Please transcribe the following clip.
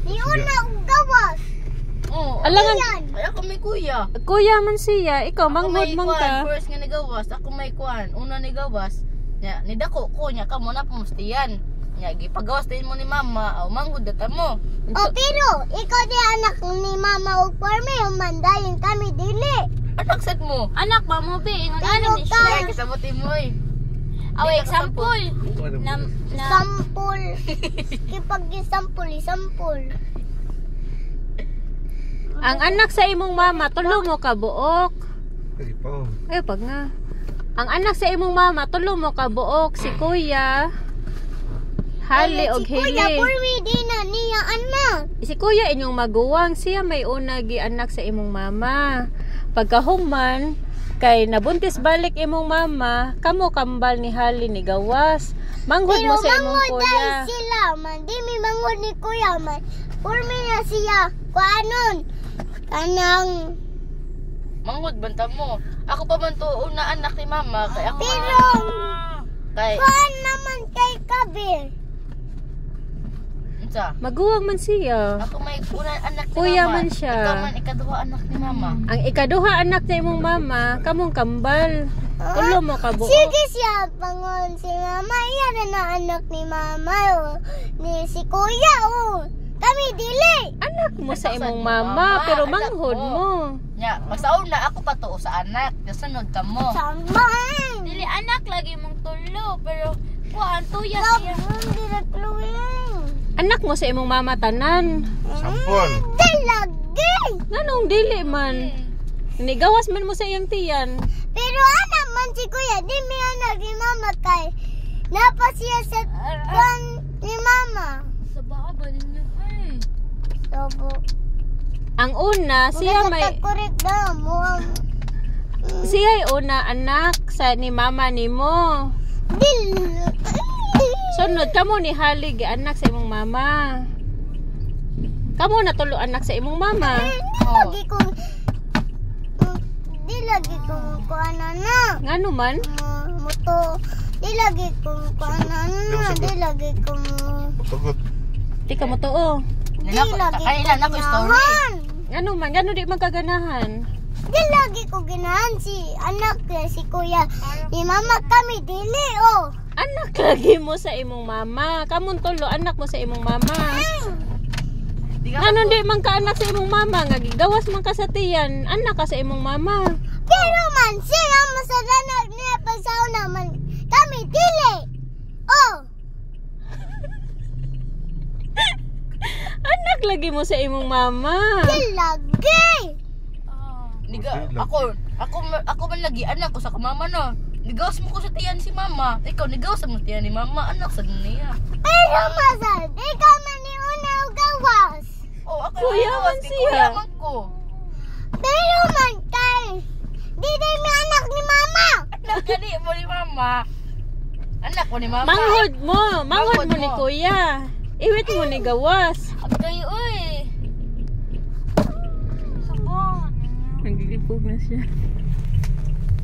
Ni una og gawas. Oh, Alangan, ay ako may kuya. kuya man siya, ikaw manghod man kuan, ka. first nga nigawas, ako may kuan. Una nigawas. Nya, nidako ko nya kamo na pumustiyan. Nya gipagawas din mo ni mama, aw manghod data mo. Oh, pero ikaw di anak ni mama ug porme mandayon kami dili. Anak set mo. Anak ba mo be? Ingon Pero ano ni ka- siya? Ay, kasabutin mo eh. Aw Di ka example. Na Sampul. Kipag-isampul, isampul. Ang anak sa imong mama, tulo mo ka buok. Ay, pa. Ay, pag nga. Ang anak sa imong mama, tulo mo ka buok. Si kuya, Hali og Si kuya Hili. porme di na niya anak. Si kuya inyong maguwang, siya may una gi anak sa imong mama. Pagkahuman, kay nabuntis balik imong mama, kamo kambal ni Hali ni gawas. Manghod Pero mo sa imong mangod kuya. dahil sila man. Di mi mangod ni kuya man. Porme na siya. Kuanon. Kanang. Manghod banta mo. Ako pa man to una anak ni mama kay ako. Pero. Kay Kuan naman kay Kabe. unsa? Maguwang man siya. Ako may una anak ni Kuya mama. man siya. Ikaw man ikaduha anak ni mama. Ang ikaduha anak sa imong mama, kamong kambal. Tulo mo ka buok. Sige siya pangon si mama. Iya na anak ni mama. Ni si kuya. Kami dili. Anak mo sa imong Mama, mama, pero anak manghod mo. mo. Nya, magsaon na ako pa to sa anak. Kasunod ka mo. Sama. dili anak lagi mong tulo pero kuan tuya Love siya. mo direkluin. Anak mo sa imong mama tanan. Sampon. Di lagi. Nganong dili man? Nigawas man mo sa iyang tiyan. Pero anak man si kuya. Di mi anak ni mama kay. Napa siya sa kwan ni mama. Sa baba ninyo ay. Sobo. Ang una, siya may Korek na mo. siya una anak sa ni mama nimo. Dili. Sunod kamo ni Hali gi anak sa imong mama. Kamo na tulo anak sa imong mama. Di lagi kong kuanan na. Ngano man? Moto. Di lagi kong kuanan na. Di lagi kong. Pagod. Di ka mo tuo. Di lagi Kanina na ko story. ganahan. Ngano man? Ngano di man kaganahan? Di lagi ko ganahan si anak si kuya. Ni mama kami dili Anak lagi mo sa imong mama. Kamon tulo anak mo sa imong mama. Di ka Ngano di man ka anak sa imong mama? Nga gigawas man ka sa tiyan. Anak ka sa imong mama. Pero man siya masadanak niya pagsaon naman kami dili. Anak lagi mo sa imong mama. Di lagi. Niga, ako man lagi anak ko sa mama no. Nigawas mo ko sa tiyan si mama. Ikaw nigawas mo tiyan ni mama, anak sa niya. Pero masad, ikaw man ni una og gawas. Oh, ako Kuya nigawas, man di siya. kuya man ko. Pero man kay di mi anak ni mama. Anak gani mo ni mama. Anak mo ni mama. Manghod mo. Manghod Manghod mo ni mo. kuya. Iwit mo ni gawas. Abay uy. Sabon. Nagigipog na siya.